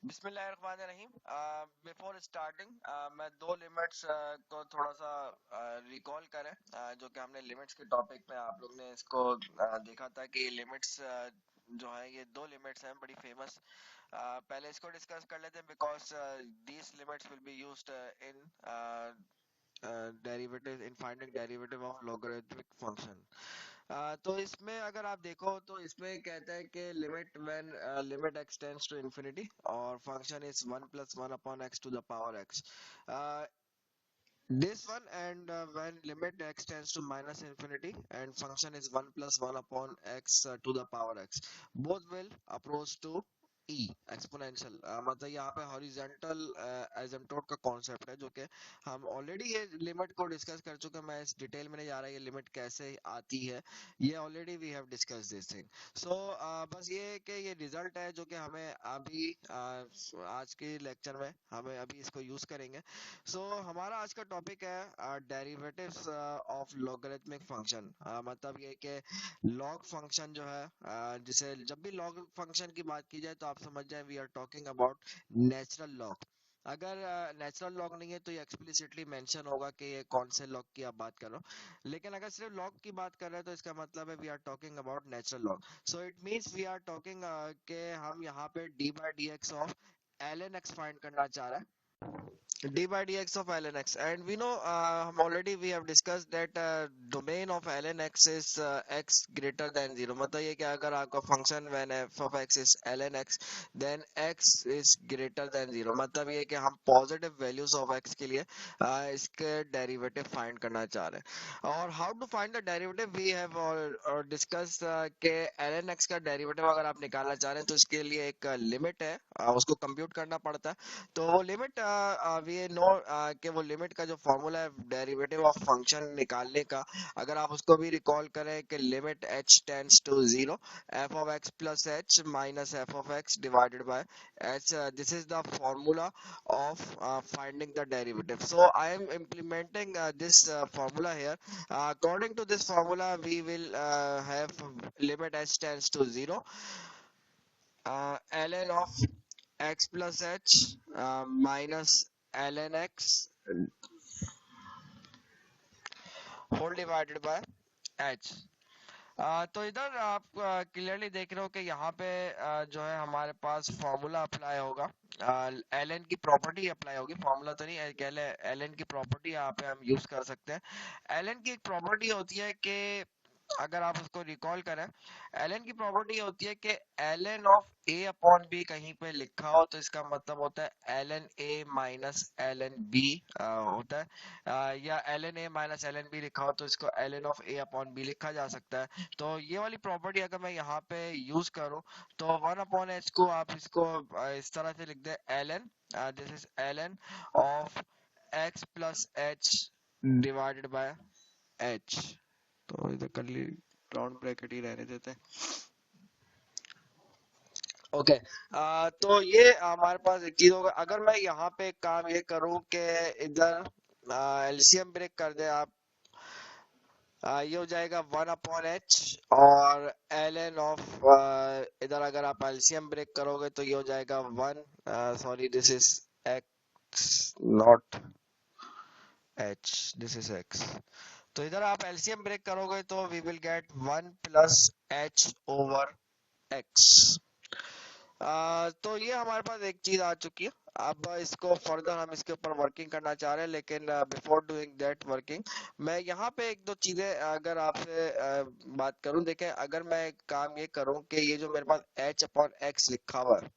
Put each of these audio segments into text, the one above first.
बिस्मिल्लाहिर्रहमानिर्रहीम। Before starting मैं दो लिमिट्स को थोड़ा सा रिकॉल करें, जो कि हमने लिमिट्स के टॉपिक में आप लोग ने इसको देखा था कि लिमिट्स जो है ये दो लिमिट्स हैं बड़ी फेमस। पहले इसको डिस्कस कर लेते हैं because these limits will be used in derivative in finding derivative of logarithmic function. तो इसमें अगर आप देखो तो इसमें कहता है कि limit when limit x tends to infinity और function is 1 plus 1 upon x to the power x. uh, this one and when limit x tends to minus infinity and function is 1 plus 1 upon x to the power x, both will approach to e exponential. मतलब यहाँ पे horizontal एसिम्पटोट का concept है जो कि हम already ये limit को डिस्कस कर चुके हैं। मैं इस डिटेल में नहीं जा रहा ये लिमिट कैसे आती है, ये already we have discuss this thing. So बस ये है कि ये रिजल्ट है जो कि हमें अभी आज के लेक्चर में हमें अभी इसको यूज करेंगे। हमारा आज का टॉपिक है डेरिवेटिव्स ऑफ लॉगरिथमिक फंक्शन। मतलब ये कि लॉग फंक्शन जो है, जिसे जब भी लॉग फंक्शन की बात की जाए तो आप समझ जाए we are talking about natural log. अगर नेचुरल लॉग नहीं है तो ये एक्सप्लिसिटली मेंशन होगा कि ये कौन से लॉग की आप बात कर रहे हो, लेकिन अगर सिर्फ लॉग की बात कर रहे हैं तो इसका मतलब है we are talking about natural log. So it means we are talking कि हम यहाँ पे d by D x of L n x find करना चाह रहे हैं, d by dx of ln x, and we know already we have discussed that domain of ln x is x greater than 0। मतलब ये कि अगर आपका function when f of x is ln x then x is greater than 0, मतलब ये कि हम positive values of x के लिए इसके डेरिवेटिव फाइंड करना चाह रहे हैं। और how to find the derivative we have discuss के ln x का डेरिवेटिव अगर आप निकालना चाह रहे हैं तो इसके लिए एक लिमिट है, उसको कंप्यूट करना पड़ता है। तो वो लिमिट वी नो कि वो लिमिट का जो फॉर्मूला है डेरिवेटिव ऑफ फंक्शन निकालने का, अगर आप उसको भी रिकॉल करें कि limit h tends to 0 f of x plus h minus f of x divided by h, this is the formula of finding the derivative. So I am implementing this formula here. According to this formula we will have limit h tends to 0 ln of x plus h minus ln x whole divided by h। तो इधर आप clearly देख रहे हो कि यहाँ पे जो है हमारे पास फॉर्मूला अप्लाई होगा, एल एन की प्रॉपर्टी अप्लाई होगी, फॉर्मूला तो नहीं, एल एन की प्रॉपर्टी यहाँ पे हम यूज कर सकते हैं। एल एन की एक प्रॉपर्टी होती है कि अगर आप उसको रिकॉल करें, एल की प्रॉपर्टी होती है कि l N of a upon b कहीं पे लिखा हो तो इसका मतलब होता है l n a minus l n b होता है, या l n a minus l n b लिखा हो तो इसको l N of a upon b लिखा जा सकता है। तो ये वाली प्रॉपर्टी अगर मैं यहाँ पे यूज करूँ तो वन अपॉन एच को आप इसको इस तरह से लिख दे L N, this is L N of X plus H divided by H. तो इधर कर ली, राउंड ब्रैकेट ही रहने देते हैं। ओके तो ये हमारे पास एक चीज होगा। अगर मैं यहाँ पे काम ये करूँ कि इधर एलसीएम ब्रेक कर दे आप, ये हो जाएगा 1/h और एल एन ऑफ इधर अगर आप एलसीएम ब्रेक करोगे तो ये हो जाएगा 1, sorry this is x not h, this is x। तो इधर आप एलसीएम ब्रेक करोगे तो we will get 1 plus h over x। तो ये हमारे पास एक चीज आ चुकी है। अब इसको फर्दर हम इसके ऊपर वर्किंग करना चाह रहे हैं, लेकिन बिफोर डूइंग दैट वर्किंग मैं यहाँ पे एक दो चीजें अगर आपसे बात करूं। देखें, अगर मैं काम ये करूं कि ये जो मेरे पास h अपॉन x लिखा हुआ है,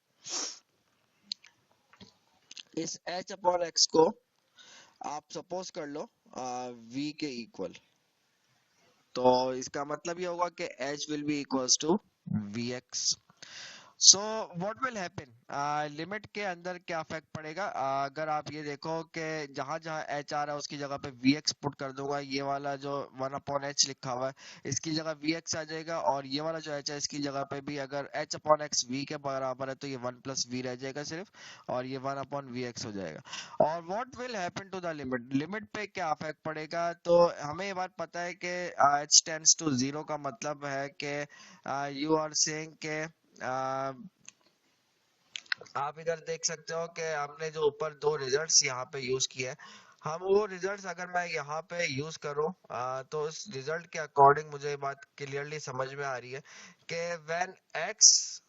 इस h अपॉन x को आप सपोज कर लो v के इक्वल, तो इसका मतलब ये होगा कि h will be equals to vx। So what will happen, limit के अंदर क्या इफेक्ट पड़ेगा, अगर आप ये देखो कि जहां जहां h आ रहा है उसकी जगह पे vx पुट कर दूंगा, ये वाला जो 1/h लिखा हुआ है इसकी जगह vx आ जाएगा, और ये वाला जो h है इसकी जगह पे भी अगर h/x v के बराबर है तो ये 1 प्लस v रह जाएगा सिर्फ, और ये 1/vx हो जाएगा। और what will happen to the limit, limit पे क्या इफेक्ट पड़ेगा, तो हमें ये बात पता है कि h टेंड्स टू 0 का मतलब है कि यू आर सेइंग के आप इधर देख सकते हो कि हमने जो ऊपर दो रिजल्ट्स यहाँ पे यूज किए हैं, हम वो रिजल्ट्स अगर मैं यहाँ पे यूज करूँ तो उस रिजल्ट के अकॉर्डिंग मुझे ये बात क्लियरली समझ में आ रही है कि व्हेन एक्स,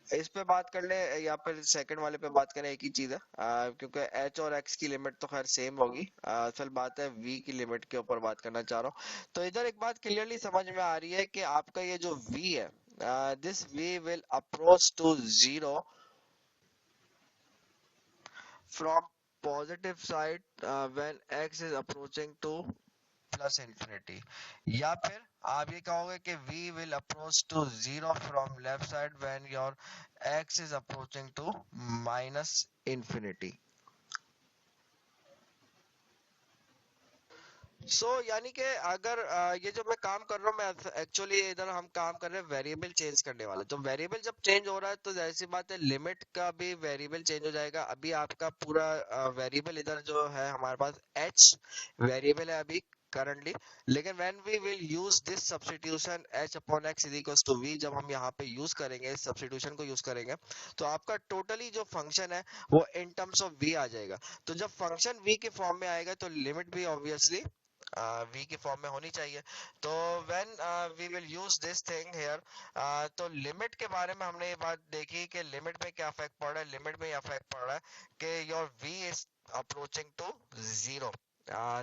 इस पे बात कर ले या फिर सेकंड वाले पे बात करें, एक ही चीज है क्योंकि एच और एक्स की लिमिट तो खैर सेम होगी। असल बात है वी की लिमिट के ऊपर बात करना चाह रहा हूँ। तो इधर एक बात क्लियरली समझ में आ रही है कि आपका ये जो वी है, this v will approach to zero from positive side when x is approaching to plus infinity, या फिर आप ये कहोगे कि v will approach to zero from left side when your x is approaching to minus infinity। यानी कि अगर ये जो मैं काम कर रहा हूँ, मैं एक्चुअली इधर हम काम कर रहे हैं वेरिएबल चेंज करने वाला। तो वेरिएबल जब चेंज हो रहा है तो जाहिर सी बात है लिमिट का भी वेरिएबल चेंज हो जाएगा। अभी आपका पूरा वेरिएबल इधर जो है हमारे पास h वेरिएबल है अभी करंटली, लेकिन when we will use this substitution h अपॉन x is equals to v, जब हम यहाँ पे यूज करेंगे इस सब्स्टिट्यूशन को यूज करेंगे तो आपका टोटली जो फंक्शन है वो इन टर्म्स ऑफ v आ जाएगा। तो जब फंक्शन v के फॉर्म में आएगा तो लिमिट भी ऑब्वियसली वी की फॉर्म में होनी चाहिए। तो when we will use this thing here, तो लिमिट के बारे में हमने ये बात देखी कि लिमिट में क्या इफेक्ट पड़ रहा है। लिमिट में ये इफेक्ट पड़ रहा है कि your v is approaching to zero,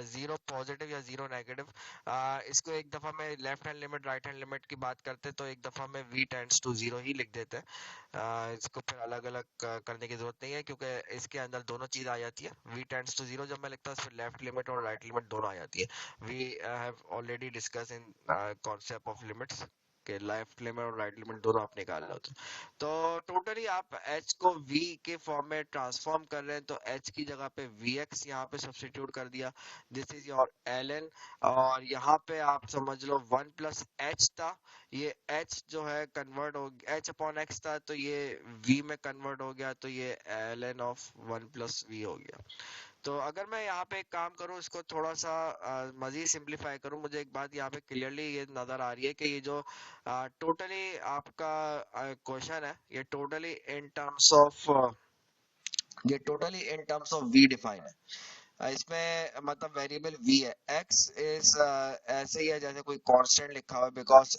zero positive या जीरो नेगेटिव। इसको एक दफा में left hand limit right hand limit की बात करते तो एक दफा में v टेंड्स टू जीरो ही लिख देते हैं। इसको फिर अलग अलग करने की जरूरत नहीं है क्योंकि इसके अंदर दोनों चीज आ जाती है। v टेंड्स टू जीरो जब मैं लिखता हूँ फिर लेफ्ट लिमिट और राइट लिमिट दोनों आ जाती है। We have already discuss in concept of limits के लेफ्ट लिमिट और राइट लिमिट दोनों आप निकाल लो। तो टोटली आप h को v के फॉर्म में ट्रांसफॉर्म कर रहे हैं तो h की जगह पे vx यहाँ पे सब्स्टिट्यूट कर दिया। दिस इज योर ln, और यहाँ पे आप समझ लो 1 प्लस एच था, ये h जो है कन्वर्ट हो h अपॉन x था तो ये v में कन्वर्ट हो गया तो ये ln ऑफ 1 प्लस v हो गया। तो अगर मैं यहाँ पे एक काम करूँ इसको थोड़ा सा मजीद सिंप्लीफाई करूँ, मुझे एक बात यहाँ पे क्लियरली ये नजर आ रही है कि ये जो टोटली आपका क्वेश्चन है ये टोटली इन टर्म्स ऑफ ये totally in terms of we define है। इसमें मतलब वेरिएबल v है, x इज ऐसे ही है जैसे कोई कांस्टेंट लिखा हुआ है because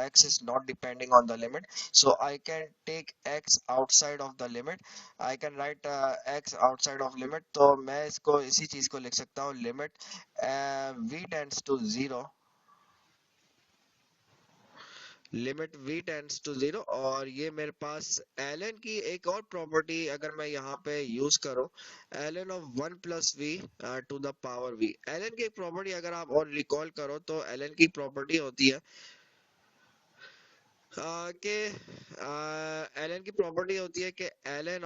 x is not depending on the limit, so I can take x outside of the limit, I can write x outside of limit. तो मैं इसको इसी चीज को लिख सकता हूँ limit v tends to zero, limit v tends to zero. और ये मेरे पास ln की एक और प्रॉपर्टी अगर मैं यहाँ पे यूज करूँ, ln of 1 plus v to the power v। ln की एक प्रॉपर्टी अगर आप और रिकॉल करो तो ln की प्रॉपर्टी होती है कि ln की प्रॉपर्टी होती है कि ln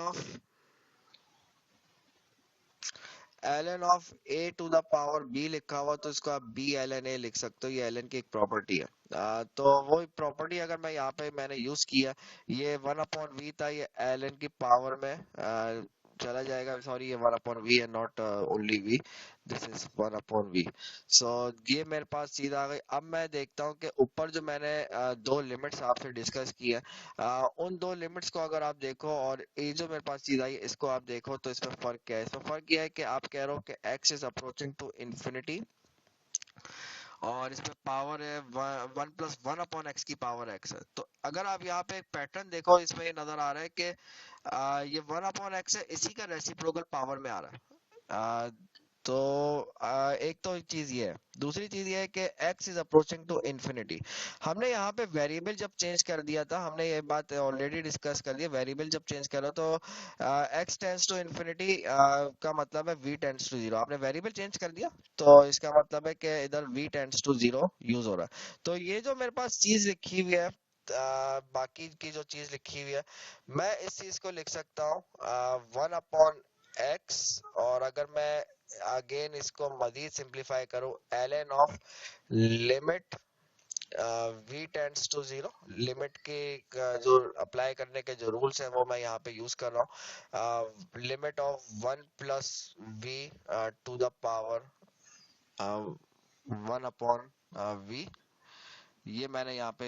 of a to the power b लिखा हुआ तो इसको आप b ln a लिख सकते हो। ये ln की एक प्रॉपर्टी है। तो वो प्रॉपर्टी अगर मैं यहाँ पे मैंने यूज किया, ये 1/v था, ये ln की पावर में चला जाएगा। सॉरी ये 1/v है, not only v, this is 1/v। सो ये मेरे पास चीज आ गई। अब मैं देखता हूँ कि ऊपर जो मैंने दो लिमिट्स आपसे डिस्कस की है, उन दो लिमिट्स को अगर आप देखो और ये जो मेरे पास चीज आई इसको आप देखो तो इसमें फर्क क्या है। इसमें फर्क यह है कि आप कह रहे हो कि x is approaching to infinity और इसमें पावर है 1 + 1/x की पावर x है। तो अगर आप यहाँ पे एक पैटर्न देखो इसमें ये नजर आ रहा है कि ये 1/x है, इसी का रेसिप्रोकल पावर में आ रहा है। तो एक तो चीज ये है, दूसरी चीज ये है कि x is approaching to infinity. हमने यहाँ पे वेरिएबल जब चेंज कर दिया था, हमने ये बात ऑलरेडी डिस्कस कर दी, वेरिएबल जब चेंज करो तो x टेंड्स टू इंफिनिटी का मतलब है v टेंड्स टू जीरो। आपने वेरिएबल चेंज कर दिया तो इसका मतलब है कि इधर v tends to zero use हो रहा है। तो ये जो मेरे पास चीज लिखी हुई है, बाकी की जो चीज लिखी हुई है, मैं इस चीज को लिख सकता हूँ 1/x, और अगर मैं अगेन इसको मजीद सिंप्लीफाई करूं ln of limit v tends to zero, limit के जो अप्लाई करने के जो रूल्स हैं वो मैं यहाँ पे यूज कर रहा हूँ। Limit of 1 plus v to the power 1/v ये मैंने यहाँ पे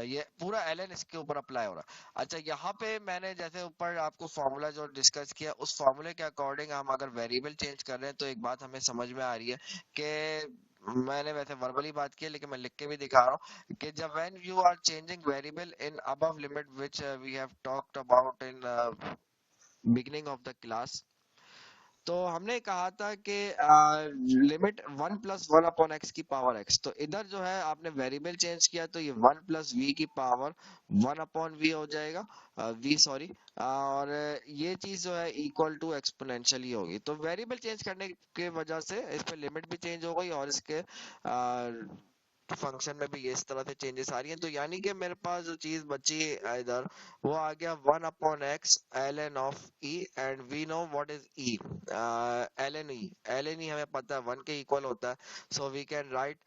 ये पूरा एलएन इसके ऊपर अप्लाई हो रहा है। अच्छा, यहाँ पे मैंने जैसे ऊपर आपको फॉर्मूला जो डिस्कस किया, उस फॉर्मूले के अकॉर्डिंग हम अगर वेरिएबल चेंज कर रहे हैं तो एक बात हमें समझ में आ रही है कि मैंने वैसे वर्बली बात की है लेकिन मैं लिख के भी दिखा रहा हूँ कि जब when you are changing variable in above limit which we have talked about in beginning of the class, तो हमने कहा था कि लिमिट 1 + 1 अपॉन एक्स की पावर एक्स, तो इधर जो है आपने वेरिएबल चेंज किया तो ये 1 + v की पावर 1/v हो जाएगा, v सॉरी, और ये चीज जो है इक्वल टू एक्सपोनेंशियल ही होगी। तो वेरिएबल चेंज करने के वजह से इस पे लिमिट भी चेंज हो गई और इसके फंक्शन में भी ये इस तरह से चेंजेस आ रही हैं। तो यानी कि मेरे पास जो चीज बची है इधर, वो आ गया 1/x ln of e, and we know what is e, ln e हमें पता है 1 के इक्वल होता है, so we can write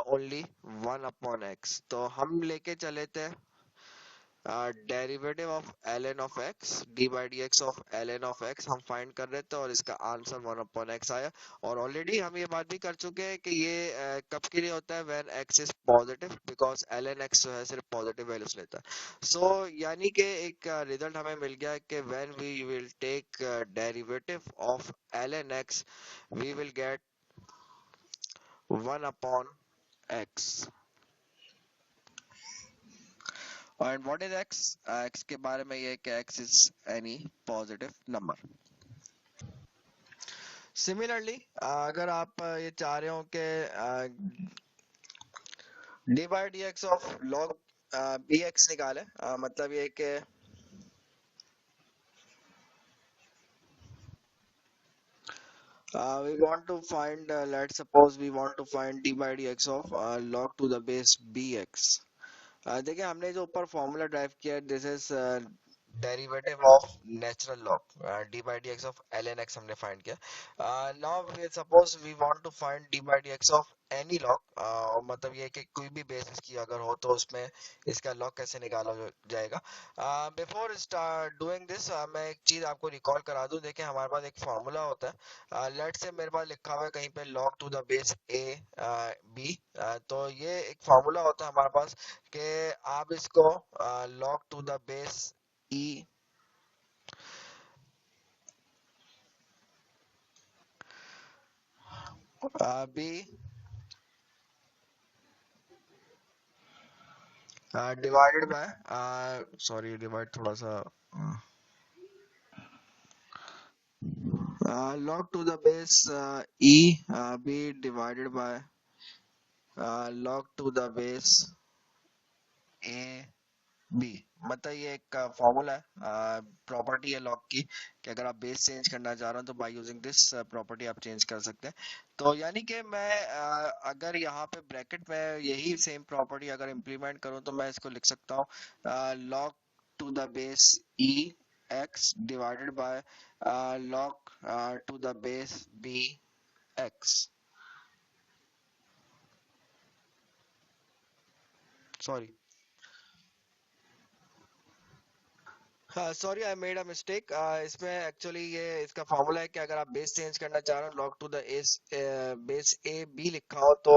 only 1/x। तो हम लेके चले थे derivative of ln of x, d by D x of ln of x हम फाइंड कर रहे थे और इसका आंसर 1/x आया। और ऑलरेडी हम ये बात भी कर चुके हैं कि ये कब के लिए होता है, when x is positive, because ln x जो है सिर्फ पॉजिटिव वैल्यूज लेता है। सो यानी कि एक रिजल्ट हमें मिल गया कि when we will take derivative of ln x we will get 1/x। And what is x? x के बारे में ये है कि x is any positive number. Similarly अगर आप ये चाह रहे हो कि d by D x of log b x निकाले, मतलब ये कि we want to find let's suppose we want to find d by dx of log to the base bx। देखिए हमने जो ऊपर फॉर्मूला ड्राइव किया है, this is derivative of natural log d by D x of L n x हमने find किया। Now suppose we want to find d by D x of any log, मतलब ये कि कोई भी बेसिस की अगर हो तो उसमें इसका लॉग कैसे निकाला जाएगा। बिफोर स्टार्ट डूइंग दिस मैं एक चीज आपको रिकॉल करा दूं। देखिए हमारे पास एक फॉर्मूला होता है, लेट से मेरे पास लिखा हुआ है कहीं पे log to the base A b, तो ये एक फॉर्मूला होता है हमारे पास कि आप इसको log to the base E B divided by, sorry divide थोड़ा सा, log to the base E B divided by log to the base A b. मतलब ये एक फॉर्मूला है, प्रॉपर्टी है लॉग की, कि अगर आप बेस चेंज करना चाह रहे हो तो बाय यूजिंग दिस प्रॉपर्टी आप चेंज कर सकते हैं। तो यानी कि मैं अगर यहाँ पे ब्रैकेट में यही सेम प्रॉपर्टी अगर इम्प्लीमेंट करूँ तो मैं इसको लिख सकता हूँ log to the base E X divided by log to the base B X. Sorry, हाँ sorry I made a mistake. इसमें एक्चुअली ये इसका फॉर्मूला है कि अगर आप बेस चेंज करना चाह रहे हो log to the S base A B लिखा हो तो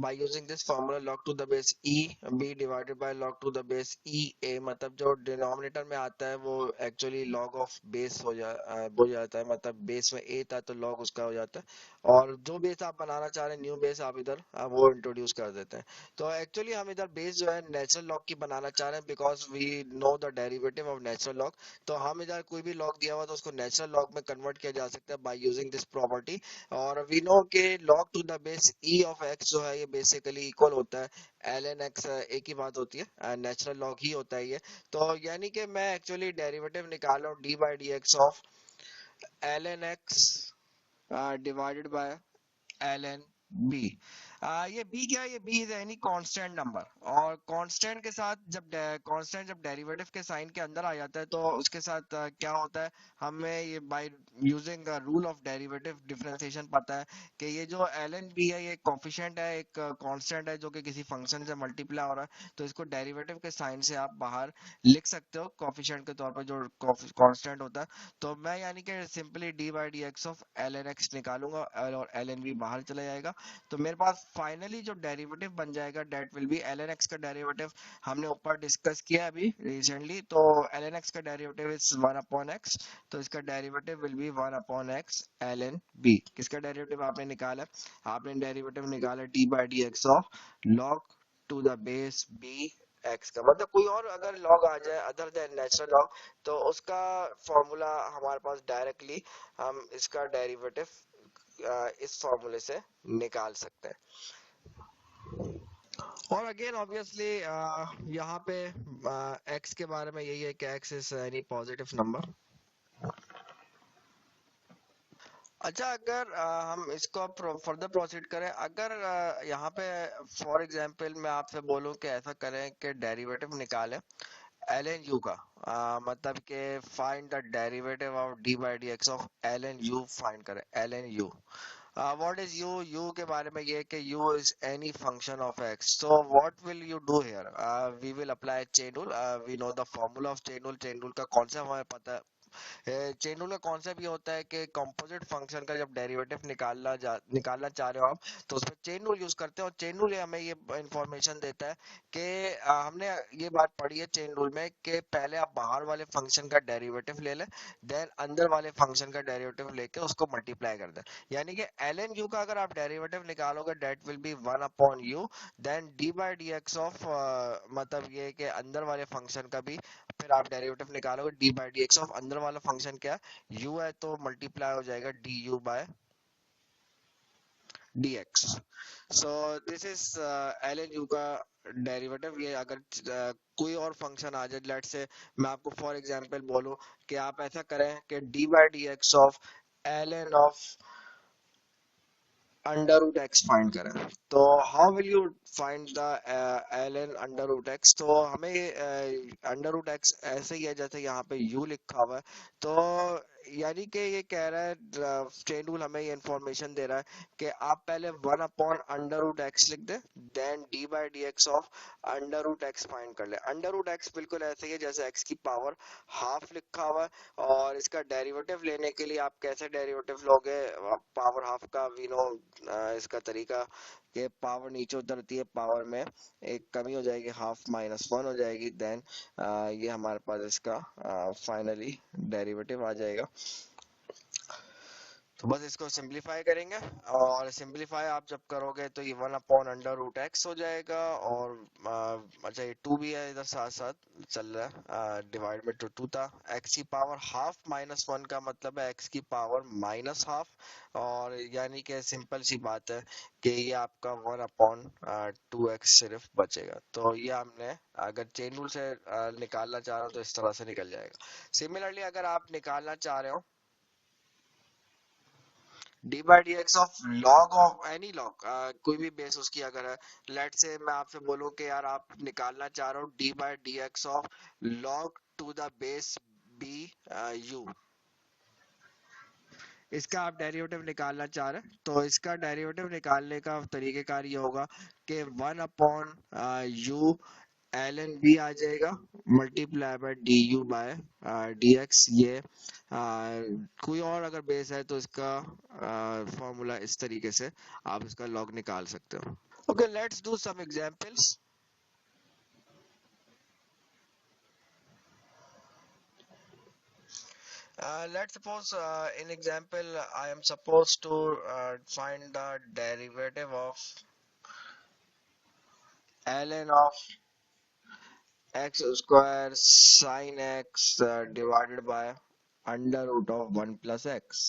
by using this formula log to the base E B divided by log to the base E A, मतलब जो डिनोमिनेटर में आता है वो एक्चुअली log ऑफ बेस हो जाता है, मतलब बेस में ए था तो log उसका हो जाता है, और जो बेस आप बनाना चाह रहे हैं न्यू बेस आप इधर वो इंट्रोड्यूस कर देते हैं। तो एक्चुअली हम इधर बेस जो है नेचुरल लॉग की बनाना चाह रहे हैं because we know the derivative of natural log. तो हम इधर कोई भी लॉग दिया हुआ तो उसको नेचुरल लॉग में कन्वर्ट किया जा सकता है बाय यूजिंग दिस प्रॉपर्टी। और वी नो के log to the base E of x जो है ये बेसिकली इक्वल होता है एल एन एक्स, एक ही बात होती है, नेचुरल लॉग ही होता है ये। तो यानी कि मैं एक्चुअली डेरिवेटिव निकाल रहा हूँ d by D x of L n x divided by l n b. ये बी क्या है, ये b is any constant number, और कांस्टेंट के साथ जब कांस्टेंट जब डेरिवेटिव के साइन के अंदर आ जाता है तो उसके साथ क्या होता है, हमें ये by using rule of derivative differentiation पता है कि ये जो एल एन बी है ये कोफिशिएंट है, एक कांस्टेंट है जो कि किसी फंक्शन से मल्टीप्लाई हो रहा है, तो इसको डेरिवेटिव के साइन से आप बाहर लिख सकते हो कोफिशिएंट के तौर पर जो कांस्टेंट होता है। तो मैं यानी कि simply d by D x of L n x निकालूंगा और एल एन बी बाहर चला जाएगा। तो मेरे पास फाइनली जो डेरिवेटिव बन जाएगा that will be l n x का डेरिवेटिव हमने ऊपर डिस्कस किया अभी रिसेंटली। तो एल एन एक्स का डेरिवेटिव इज 1/x, तो इसका derivative will be 1/x l n b. किसका डेरिवेटिव आपने निकाला? आपने डेरिवेटिव निकाला d by D x of log to the base B x का, मतलब कोई और अगर लॉग आ जाए अदर देन नेचुरल लॉग तो उसका फॉर्मूला हमारे पास डायरेक्टली हम इसका डेरिवेटिव इस फॉर्मूले से निकाल सकते हैं। और अगेन ऑब्वियसली यहाँ पे एक्स के बारे में यही है कि x is any positive number. अच्छा, अगर हम इसको फर्दर प्रोसीड करें, अगर यहाँ पे फॉर एग्जांपल मैं आपसे बोलूं कि ऐसा करें कि डेरिवेटिव निकालें एल एन यू का, मतलब कि find the derivative of D by D x of L N U, find करें L N U. What is U? U के बारे में ये है कि U is any function of X. So what will you do here? We will apply chain rule. We know the formula of chain rule. Chain rule का concept हमें पता है। चेन रूल का कॉन्सेप्ट ये होता है कि कंपोजिट फंक्शन का जब डेरिवेटिव निकालना चाह रहे हो आप, तो उसमें चेन रूल यूज करते हैं। और चेन रूल हमें ये इंफॉर्मेशन देता है कि हमने ये बात पढ़ी है चेन रूल में कि पहले आप बाहर वाले फंक्शन का डेरिवेटिव ले लें, देन अंदर वाले फंक्शन का डेरिवेटिव लेके उसको मल्टीप्लाई कर दें। यानी कि एल एन यू का अगर आप डेरिवेटिव निकालोगे that will be 1/u, then d by D x of, मतलब ये कि अंदर वाले फंक्शन का भी फिर आप डेरिवेटिव निकालोगे D by D x of अंदर वाला फंक्शन क्या है, u है, तो मल्टीप्लाई हो जाएगा d u by d x. So this is L N u का डेरिवेटिव। ये अगर कोई और फंक्शन आ जाए, लेट से मैं आपको फॉर एग्जांपल बोलूं कि आप ऐसा करें कि d by D x of L N of under root x find करें, तो how will you find the l n under root x? तो हमें अंडर रूट एक्स ऐसे ही है जैसे यहाँ पे u लिखा हुआ है। तो यानी कि ये कह रहा है, चेन रूल हमें ये इंफॉर्मेशन दे रहा है कि आप पहले 1/√x लिख दें, then d by D x of under root x find कर ले। अंडर रूट एक्स बिल्कुल ऐसे ही है जैसे x की पावर हाफ लिखा हुआ है। और इसका डेरिवेटिव लेने के लिए आप कैसे डेरिवेटिव लोगे पावर हाफ का? वी नो इसका तरीका कि पावर नीचे उतरती है, पावर में एक कमी हो जाएगी, हाफ -1 हो जाएगी, देन ये हमारे पास इसका फाइनली डेरिवेटिव आ जाएगा। तो बस इसको सिंपलीफाई करेंगे, और सिंपलीफाई आप जब करोगे तो ये 1/√x हो जाएगा। और अच्छा, ये 2 भी है इधर साथ साथ चल रहा है, डिवाइड में 2 था। x की पावर हाफ -1 का मतलब है x की पावर -हाफ। और यानी कि सिंपल सी बात है कि ये आपका 1/2x सिर्फ बचेगा। तो ये हमने अगर चेन रूल से निकालना चाह रहे हो तो इस तरह से निकल जाएगा। सिमिलरली अगर आप निकालना चाह रहे हो d by D x of log of any log, कोई भी बेस उसकी अगर है, लेट से मैं आपसे बोलूं कि यार आप निकालना चाह रहे हो d by D x of log to the base b u, इसका आप डेरिवेटिव निकालना चाह रहे हैं। तो इसका डेरिवेटिव निकालने का तरीकेकार ये होगा कि 1/u एल एन बी आ जाएगा, multiply by d u by d x. ये कोई और अगर बेस है तो इसका फॉर्मूला इस तरीके से आप इसका लॉग निकाल सकते हो। Okay, let's do some examples. Let's suppose in example I am supposed to find the derivative of ln of x square sin x divided by under root of 1 + x।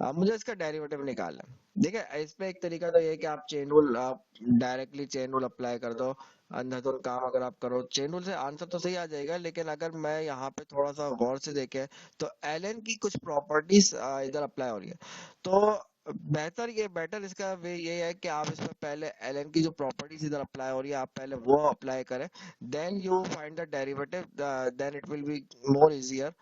मुझे इसका डेरिवेटिव निकालना है। देखिए, इसमें एक तरीका तो ये है कि आप चेन रूल, आप डायरेक्टली चेन रूल अप्लाई कर दो। अंधाधुंध काम अगर आप करो चेन रूल से आंसर तो सही आ जाएगा, लेकिन अगर मैं यहाँ पे थोड़ा सा गौर से देखे तो एल की कुछ प्रॉपर्टीज इधर अप्लाई हो रही है। तो बेटर इसका वे ये है कि आप इसमें पहले एल की जो प्रॉपर्टीज इधर अप्लाई हो रही है आप पहले वो अप्लाई करें, then you find the derivative, then it will be more easier.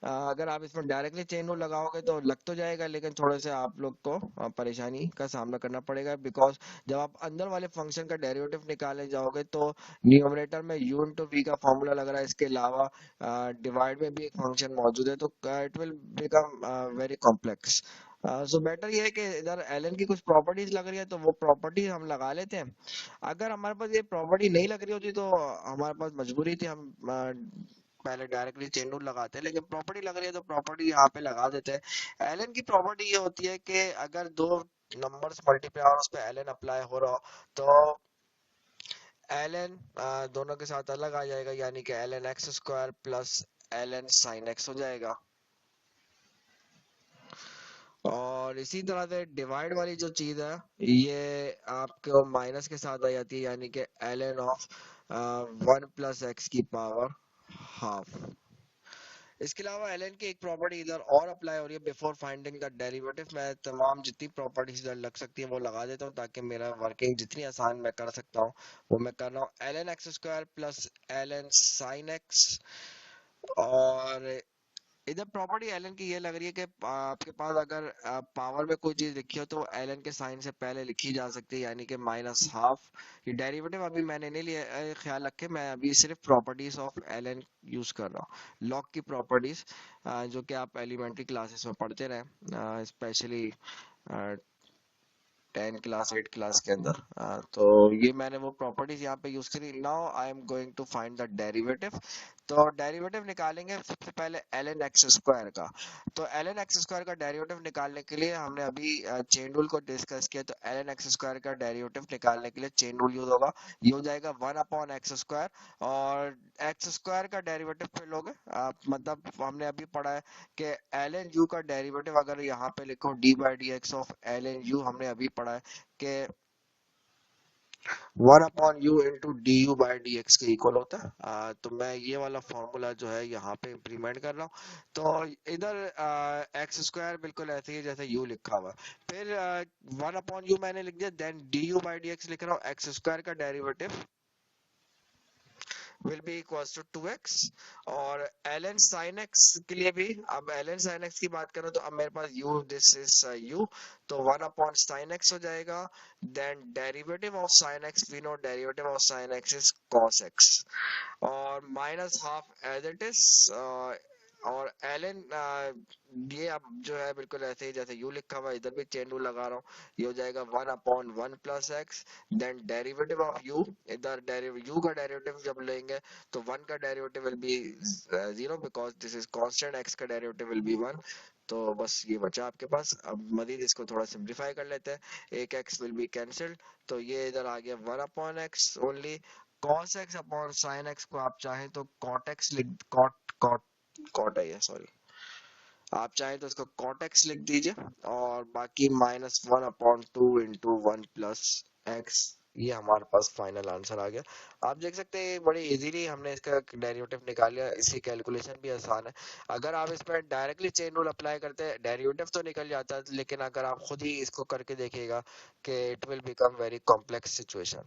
अगर आप इसमें डायरेक्टली चेन रूल लगाओगे तो लग तो जाएगा, लेकिन थोड़े से आप लोग को परेशानी का सामना करना पड़ेगा, बिकॉज जब आप अंदर वाले फंक्शन का डेरिवेटिव निकालने जाओगे तो न्यूमरेटर में u इंटू वी का फॉर्मूला लग रहा है, इसके अलावा डिवाइड में भी एक फंक्शन मौजूद है, तो it will become very complex. So better ये है कि इधर एलन की कुछ प्रॉपर्टीज लग रही है तो वो प्रॉपर्टीज हम लगा लेते हैं। अगर हमारे पास ये प्रॉपर्टी नहीं लग रही होती तो हमारे पास मजबूरी थी, हम पहले डायरेक्टली चेन रूल लगाते हैं, लेकिन प्रॉपर्टी लग रही है तो प्रॉपर्टी यहाँ पे लगा देते हैं। एलन की प्रॉपर्टी ये होती है कि अगर दो नंबर्स मल्टीप्लाई और उस पे एलन अप्लाई हो रहा हो तो एलन दोनों के साथ अलग आ जाएगा, यानी कि l n x square plus l n sine x हो जाएगा। और इसी तरह से डिवाइड वाली जो चीज है ये आपको माइनस के साथ आ जाती है, यानी कि एलन ऑफ 1 + x की पावर हाफ। इसके अलावा एलन की एक प्रॉपर्टी इधर और अप्लाई हो रही है, बिफोर फाइंडिंग द डेरिवेटिव। मैं तमाम जितनी प्रॉपर्टीज इधर लग सकती है वो लगा देता हूँ ताकि मेरा वर्किंग जितनी आसान मैं कर सकता हूँ वो मैं कर रहा हूँ। L n x square plus l n sine x. और इधर प्रॉपर्टी एलन की ये लग रही है कि आपके पास अगर पावर में कोई चीज लिखी हो तो एलन के साइन से पहले लिखी जा सकती है, यानी कि -12। ये डेरिवेटिव अभी मैंने नहीं लिया, ख्याल रखे मैं अभी सिर्फ प्रॉपर्टीज ऑफ एलन यूज कर रहा हूँ, लॉग की प्रॉपर्टीज जो कि आप एलिमेंट्री क्लासेस में पढ़ते रहे, स्पेशली 10 क्लास 8 क्लास के अंदर। तो ये मैंने वो प्रॉपर्टीज यहाँ पे यूज करी। Now I am going to find the derivative. तो डेरिवेटिव निकालेंगे सबसे पहले एलन एक्स स्क्वायर का। तो एलन एक्स स्क्वायर का डेरिवेटिव निकालने के लिए हमने अभी चेन रूल को डिस्कस किया, तो एलन एक्स स्क्वायर का डेरिवेटिव निकालने के लिए चेन रूल यूज होगा। ये हो जाएगा 1/x²। और एक्स स्क्वायर का डेरिवेटिव फिर लोगे आप, मतलब हमने अभी पढ़ा है कि एलन यू का डेरिवेटिव अगर यहाँ पे लिखो d/dx ऑफ एलन यू, हमने अभी पढ़ा है कि 1/u/du/dx के इक्वल होता है। तो मैं ये वाला फॉर्मूला जो है यहाँ पे इम्प्लीमेंट कर रहा हूँ। तो इधर एक्स स्क्वायर बिल्कुल ऐसे ही जैसे u लिखा हुआ है। फिर 1/u मैंने लिख दिया, देन du/dx लिख रहा हूँ। एक्स स्क्वायर का derivative will be equals to 2x। और ln sin x के लिए भी, अब ln sin x की बात करूं तो अब मेरे पास u, दिस इज u, तो 1/sin x हो जाएगा। Then derivative of sin x, we know derivative of sin x is cos x। और -12 एज इट इज। और एलन ये अब जो है बिल्कुल ऐसे ही जैसे यू लिखा हुआ है, इधर भी चेन रूल लगा रहा हूँ। ये हो जाएगा 1/1 + x। Then derivative of u, इधर यू का डेरिवेटिव जब लेंगे तो 1 का derivative will be 0 because this is constant. x का डेरिवेटिव विल बी 1। तो बस ये बचा आपके पास। अब मजीद इसको थोड़ा सिंप्लीफाई कर लेते हैं। एक x विल बी कैंसिल्ड, तो ये इधर आ गया 1/x only. cos x upon sin x को आप चाहें तो cot x लिख, cot है ये, सॉरी, आप चाहें तो इसको cot x लिख दीजिए। और बाकी -1/2 × 1 + x, ये हमारे पास फाइनल आंसर आ गया। आप देख सकते हैं बड़ी इजीली हमने इसका डेरिवेटिव निकाल लिया। इसकी कैलकुलेशन भी आसान है। अगर आप इसमें डायरेक्टली चेन रूल अप्लाई करते हैं डेरिवेटिव तो निकल जाता है, लेकिन अगर आप खुद ही इसको करके देखिएगा कि it will become very complex situation.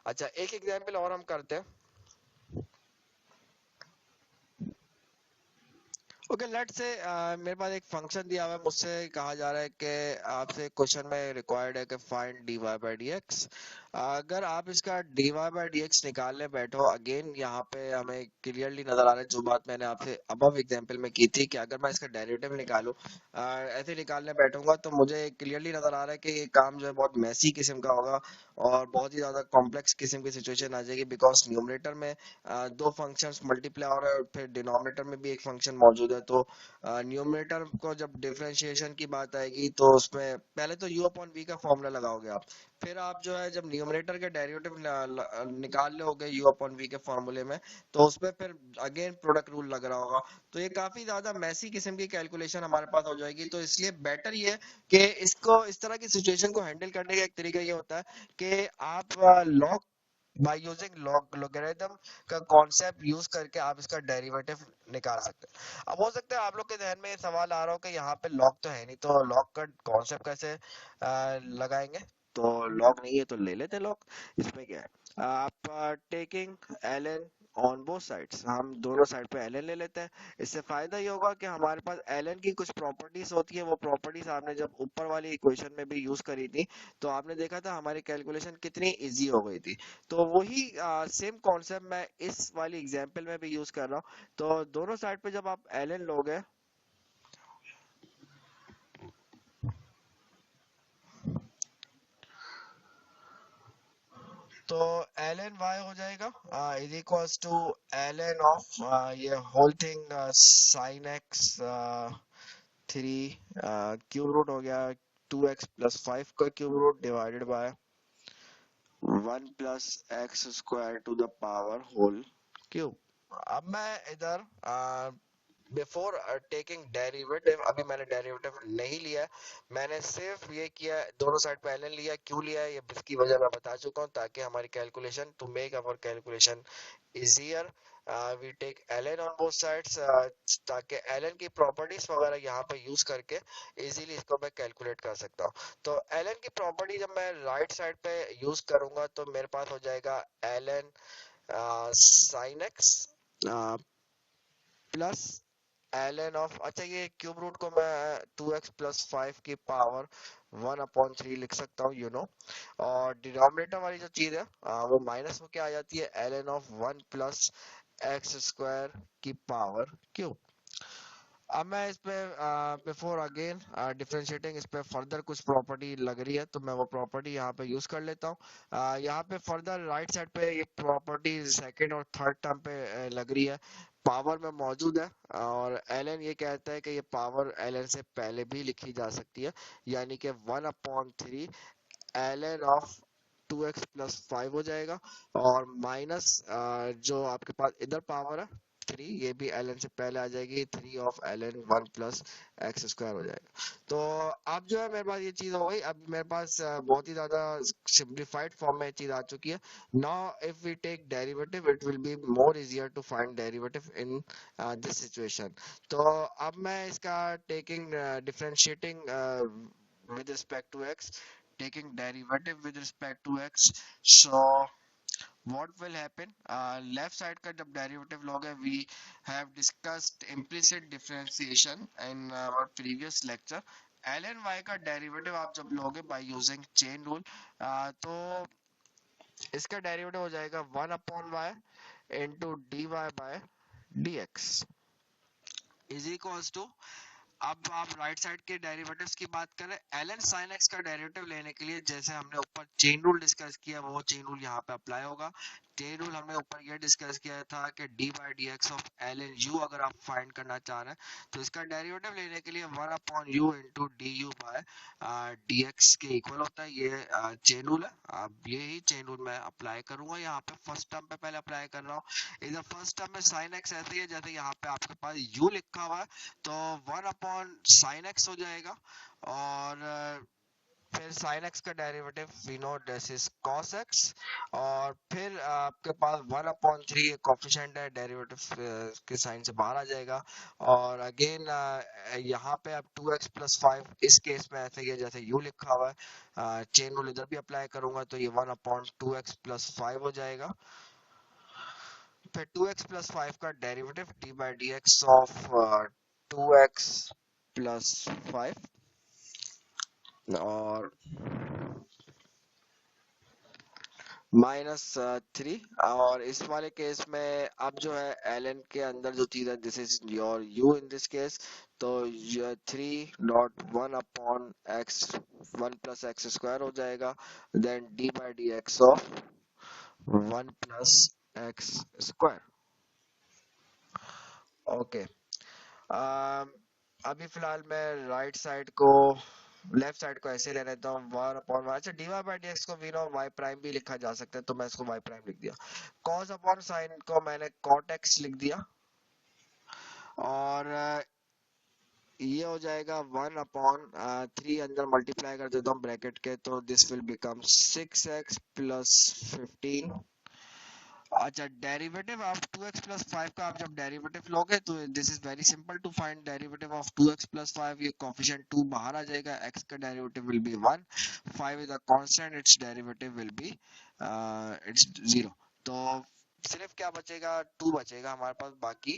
अच्छा, एक एग्जांपल और हम करते हैं। ओके, लेट से मेरे पास एक फंक्शन दिया हुआ है, मुझसे कहा जा रहा है कि आपसे क्वेश्चन में रिक्वायर्ड है कि फाइंड dy/dx। अगर आप इसका dy/dx निकालने बैठो, अगेन यहाँ पे हमें क्लियरली नजर आ रहा है जो बात मैंने आपसे अबव एग्जांपल में की थी कि अगर मैं इसका डेरिवेटिव निकालूं, ऐसे निकालने बैठूंगा तो मुझे क्लियरली नजर आ रहा है कि ये काम जो है बहुत मैसी किस्म का होगा और बहुत ही ज्यादा कॉम्प्लेक्स किस्म की सिचुएशन आ जाएगी। बिकॉज न्यूमरेटर में दो फंक्शंस मल्टीप्लाई हो रहे हैं और फिर डिनोमिनेटर में भी एक फंक्शन मौजूद है। तो न्यूमरेटर को जब डिफरेंशिएशन की बात आएगी तो उसमें पहले तो u/v का फॉर्मूला लगाओगे आप। फिर आप जो है जब न्यूमरेटर के डेरिवेटिव निकाल लोगे u/v के फॉर्मूले में, तो उसमें फिर अगेन प्रोडक्ट रूल लग रहा होगा। तो ये काफी ज्यादा मैसी किस्म की कैलकुलेशन हमारे पास हो जाएगी। तो इसलिए बेटर ये कि इसको, इस तरह की सिचुएशन को हैंडल करने का एक तरीका ये होता है कि आप लॉग, बाय यूजिंग लॉगरिथम का कॉन्सेप्ट यूज करके आप इसका डेरिवेटिव निकाल सकते हैं। अब हो सकता है आप लोग के ध्यान में ये सवाल आ रहा हो कि यहाँ पे लॉग तो है नहीं, तो लॉग का कॉन्सेप्ट कैसे लगाएंगे। तो लॉग नहीं है तो ले लेते लॉग, इसमें क्या है। आप taking ln on both sides, हम दोनों साइड पे ln ले लेते हैं। इससे फायदा ये होगा कि हमारे पास ln की कुछ प्रॉपर्टीज होती है, वो प्रॉपर्टीज आपने जब ऊपर वाली इक्वेशन में भी यूज करी थी तो आपने देखा था हमारी कैलकुलेशन कितनी इजी हो गई थी। तो वही सेम कॉन्सेप्ट मैं इस वाली एग्जांपल में भी यूज कर रहा हूँ। तो दोनों साइड पे जब आप ln लोगे, तो एल एन वाई हो जाएगा is equals to L N of ये whole thing sine X 3 cube root हो गया 2x+5 का cube root divided by 1 + x² to the power whole cube. अब मैं इधर बिफोर टेकिंग डेरिवेटिव, अभी मैंने डेरिवेटिव नहीं लिया, मैंने सिर्फ ये किया, दोनों साइड पे ln लिया। क्यों लिया ये इसकी वजह मैं बता चुका हूँ, ताकि हमारी calculation, to make our calculation easier we take ln on both sides, ताकि ln की प्रॉपर्टीज वगैरह यहाँ पे यूज करके इजीली इसको मैं कैलकुलेट कर सकता हूँ। तो ln की प्रॉपर्टी जब मैं राइट साइड पे यूज करूंगा तो मेरे पास हो जाएगा ln sin x plus ln of, अच्छा ये क्यूब रूट को मैं 2x+5 की पावर 1/3 लिख सकता हूँ, और डिनोमिनेटर वाली जो चीज है वो माइनस होके आ जाती है ln ऑफ 1 + x² की पावर क्यूब। अब मैं इस पे बिफोर अगेन डिफरेंशिएटिंग इस पे फर्दर कुछ प्रॉपर्टी लग रही है, तो मैं वो प्रॉपर्टी यहाँ पे यूज कर लेता हूँ। यहाँ पे फर्दर राइट साइड पे ये प्रॉपर्टी सेकंड और थर्ड टर्म पे लग रही है, पावर में मौजूद है, और ln ये कहता है कि ये पावर ln से पहले भी लिखी जा सकती है, यानी कि 1/3 ln ऑफ 2x+5 हो जाएगा, और माइनस जो आपके पास इधर पावर है 3, ये भी ln से पहले आ जाएगी, 3 ऑफ ln 1 + x² हो जाएगा। तो अब जो है मेरे पास ये चीज हो गई। अब मेरे पास बहुत ही ज्यादा सिंप्लीफाइड फॉर्म में चीज आ चुकी है। Now if we take derivative it will be more easier to find derivative in this situation. तो अब मैं इसका taking differentiating with respect to x, taking derivative with respect to x, so what will happen, left side का जब derivative लोगे, we have discussed implicit differentiation in our previous lecture। ln y का derivative आप जब लोगे by using chain rule, तो इसका derivative हो जाएगा 1/y into dy by dx is equals to, अब आप राइट साइड के डेरिवेटिव्स की बात करें, ln sin x का डेरिवेटिव लेने के लिए जैसे हमने ऊपर चेन रूल डिस्कस किया, वो चेन रूल यहाँ पे अप्लाई होगा। चेन रूल हमने ऊपर ये डिस्कस किया था कि d/dx ऑफ ln u अगर आप फाइंड करना चाह रहे हैं तो इसका डेरिवेटिव लेने के लिए 1/u into du by dx के इक्वल होता है, ये चेन रूल है। अब यही चेन रूल मैं अप्लाई करूंगा यहाँ पे, फर्स्ट टर्म पे पहले अप्लाई कर रहा हूँ। इधर फर्स्ट टर्म में sin x ऐसे ही है जैसे यहाँ पे आपके पास u लिखा हुआ है, तो 1/sin x हो जाएगा, और फिर sin x का derivative we know this is cos x, और फिर आपके पास 1/3 कोफिशिएंट है, डेरिवेटिव के साइन से बाहर आ जाएगा, और अगेन यहाँ पे अब 2x+5 इस केस में ऐसे ही है जैसे u लिखा हुआ है, चेन रूल इधर भी अप्लाई करूंगा तो ये 1/2x+5 हो जाएगा। फिर 2x+5 का डेरिवेटिव d/dx ऑफ 2x+5, और -3, और इस वाले केस में अब जो है ln के अंदर जो चीज है, this is your u in this case, तो 3.1/x 1 + x² हो जाएगा, then d/dx of 1 + x²। Okay, अभी फिलहाल मैं राइट साइड को, लेफ्ट साइड को ऐसे ले लेता हूँ 1/y, अच्छा dy/dx को वी नो y प्राइम भी लिखा जा सकता है, तो मैं इसको y प्राइम लिख दिया। cos अपॉन साइन को मैंने cot x लिख दिया, और ये हो जाएगा 1/3, अंदर मल्टीप्लाई कर देता हूँ ब्रैकेट के, तो दिस विल बिकम 6x + 15। अच्छा, डेरिवेटिव ऑफ 2x+5 का आप जब डेरिवेटिव लोगे तो this is very simple to find derivative of 2x+5, ये कोफिशिएंट 2 बाहर आ जाएगा, x का derivative will be 1, 5 is a constant, its derivative will be its 0। तो सिर्फ क्या बचेगा, 2 बचेगा हमारे पास, बाकी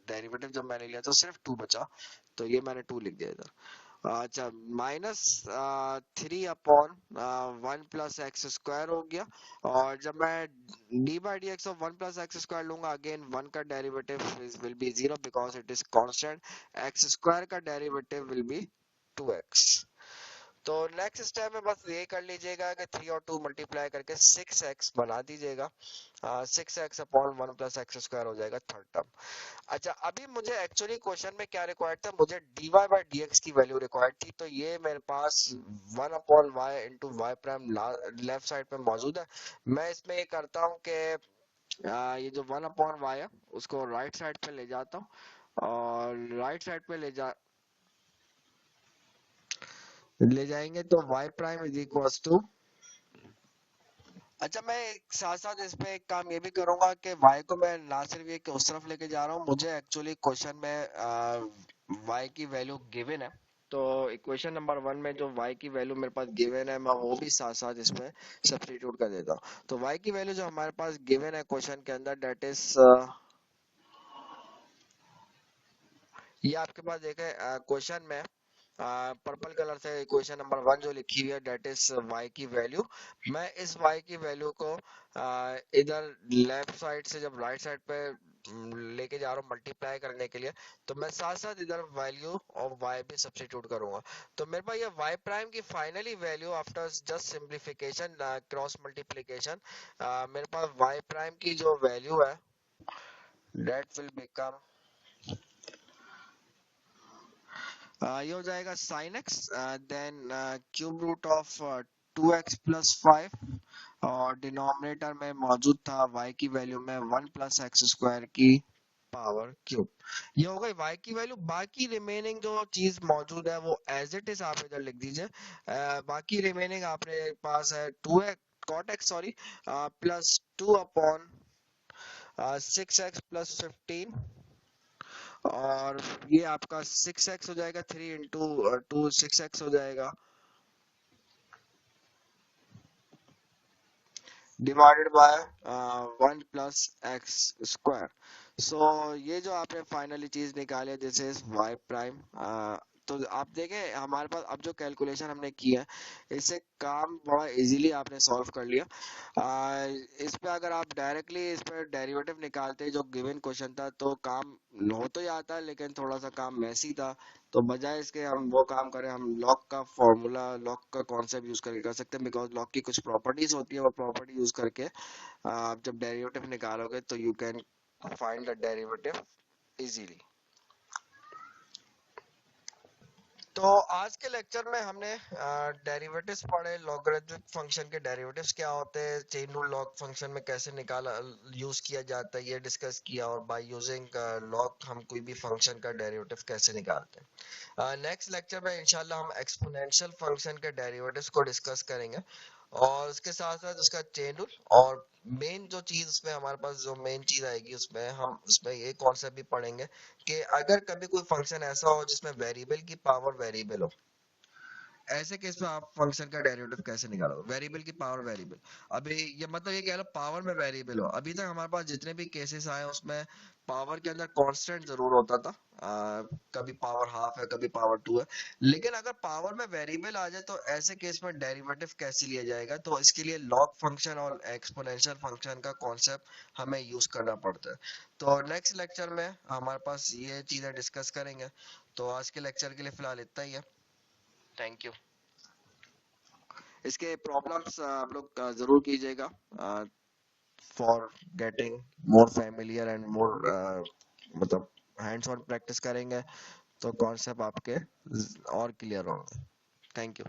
डेरिवेटिव जब मैंने लिया तो सिर्फ 2 बचा, तो ये मैंने 2 लिख दिया इधर। अच्छा, -3/1 + x² हो गया, और जब मैं d/dx ऑफ 1 + x² लूंगा, अगेन 1 का derivative will be 0 because it is constant, x² का डेरिवेटिव विल बी 2x। तो नेक्स्ट स्टेप में बस ये कर लीजिएगा कि 3 और 2 मल्टीप्लाई करके 6x बना दीजिएगा। 6x/1 + x² हो जाएगा थर्ड टर्म। अच्छा, अभी मुझे एक्चुअली क्वेश्चन में क्या रिक्वायर्ड था, मुझे dy/dx की वैल्यू रिक्वायर्ड थी, तो ये मेरे पास 1/y/y' लेफ्ट साइड पे मौजूद है। मैं इसमें ये करता हूँ कि ये जो 1/y है उसको राइट साइड पे ले जाता हूँ, और राइट साइड पे ले जाएंगे तो y'=। अच्छा, मैं साथ साथ इसमें एक काम ये भी करूंगा कि y को मैं ना सिर्फ ये कि उस तरफ लेके जा रहा हूँ, मुझे एक्चुअली क्वेश्चन में y की वैल्यू गिवन है, तो इक्वेशन नंबर 1 में जो y की वैल्यू मेरे पास गिवन है मैं वो भी साथ साथ इसमें सब्स्टिट्यूट कर देता हूँ। तो y की वैल्यू जो हमारे पास गिवन है क्वेश्चन के अंदर, डेट इज ये आपके पास देखे क्वेश्चन में पर्पल कलर से इक्वेशन नंबर 1 जो लिखी हुई है, डेट इज y की वैल्यू। मैं इस y की वैल्यू को इधर लेफ्ट साइड से जब राइट साइड पे लेके जा रहा हूँ मल्टीप्लाई करने के लिए, तो मैं साथ साथ इधर वैल्यू ऑफ y भी सब्स्टिट्यूट करूंगा। तो मेरे पास ये y प्राइम की finally value after just simplification cross multiplication, मेरे पास y प्राइम की जो वैल्यू है दैट विल बिकम, ये हो जाएगा sin x, then cube root of 2x + 5, और डिनोमिनेटर में मौजूद था y की वैल्यू में 1 + x² की पावर क्यूब। ये हो गई y की वैल्यू। बाकी रिमेनिंग जो चीज मौजूद है वो एज इट इज आप इधर लिख दीजिए। बाकी रिमेनिंग आपने पास है 2 cot x +2/6x + 15, और ये आपका 6x हो जाएगा, 3 × 2 6x हो जाएगा, डिवाइडेड बाय 1 + x²। सो ये जो आपने फाइनली चीज निकाली है दिस इज y प्राइम। तो आप देखें हमारे पास अब जो कैलकुलेशन हमने की है, इससे काम बड़ा इजीली आपने सॉल्व कर लिया। इस पे अगर आप डायरेक्टली इस पे डेरिवेटिव निकालते जो गिवन क्वेश्चन था तो काम हो तो जाता है, लेकिन थोड़ा सा काम मैसी था। तो बजाय इसके हम वो काम करें, हम लॉग का फॉर्मूला, लॉग का कॉन्सेप्ट यूज करके कर सकते हैं, बिकॉज लॉग की कुछ प्रॉपर्टीज होती है, वो प्रॉपर्टी यूज करके आप जब डेरिवेटिव निकालोगे तो you can find the derivative easily. तो आज के लेक्चर में हमने डेरिवेटिव्स पढ़े, लॉगरिथमिक फंक्शन के डेरिवेटिव्स क्या होते हैं, चेन रूल लॉग फंक्शन में कैसे निकाला यूज किया जाता है, ये डिस्कस किया, और बाय यूजिंग लॉग हम कोई भी फंक्शन का डेरिवेटिव कैसे निकालते हैं। नेक्स्ट लेक्चर में इंशाल्लाह हम एक्सपोनेंशियल फंक्शन के डेरिवेटिव्स को डिस्कस करेंगे, और उसके साथ साथ उसका चेन रूल, और मेन जो चीज उसमें हमारे पास जो मेन चीज आएगी उसमें हम उसमें ये कॉन्सेप्ट भी पढ़ेंगे कि अगर कभी कोई फंक्शन ऐसा हो जिसमें वेरिएबल की पावर वेरिएबल हो, ऐसे केस में आप फंक्शन का डेरिवेटिव कैसे निकालोगे, वेरिएबल की पावर वेरिएबल। अभी ये मतलब ये कह लो पावर में वेरिएबल हो, अभी तक हमारे पास जितने भी केसेस आए उसमें पावर के अंदर कांस्टेंट जरूर होता था। कभी पावर हाफ है, कभी पावर 2 है, लेकिन अगर पावर में वेरिएबल आ जाए तो ऐसे केस में डेरिवेटिव कैसे लिया जाएगा, तो इसके लिए लॉग फंक्शन और एक्सपोनेंशियल फंक्शन का कॉन्सेप्ट हमें यूज करना पड़ता है। तो नेक्स्ट लेक्चर में हमारे पास ये चीजें डिस्कस करेंगे। तो आज के लेक्चर के लिए फिलहाल इतना ही है। Thank you. इसके प्रॉब्लम्स आप लोग जरूर कीजिएगा, for getting more familiar and more, मतलब हैंड्स ऑन प्रैक्टिस करेंगे तो कॉन्सेप्ट आपके और क्लियर होंगे। Thank you.